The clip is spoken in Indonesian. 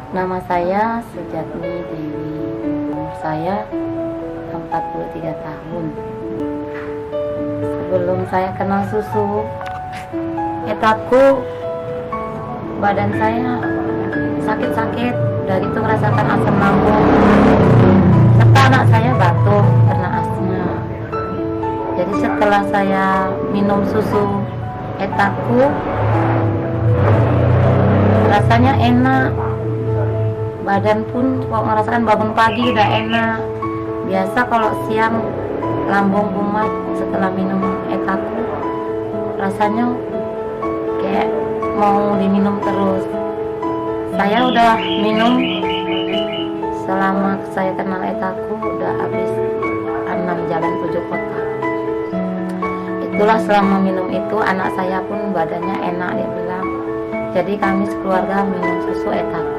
Nama saya Sejatni Dewi. Umur saya 43 tahun. Sebelum saya kenal susu, etaku badan saya sakit-sakit, dari itu merasakan asam lambung, serta anak saya batuk karena asma. Jadi setelah saya minum susu etaku, rasanya enak, badan pun kok merasakan bangun pagi udah enak. Biasa kalau siang lambung kumat, setelah minum etaku rasanya kayak mau diminum terus. Saya udah minum, selama saya kenal etaku udah habis 6 jalan 7 kota. Itulah selama minum itu anak saya pun badannya enak, dia bilang. Jadi kami sekeluarga minum susu etaku.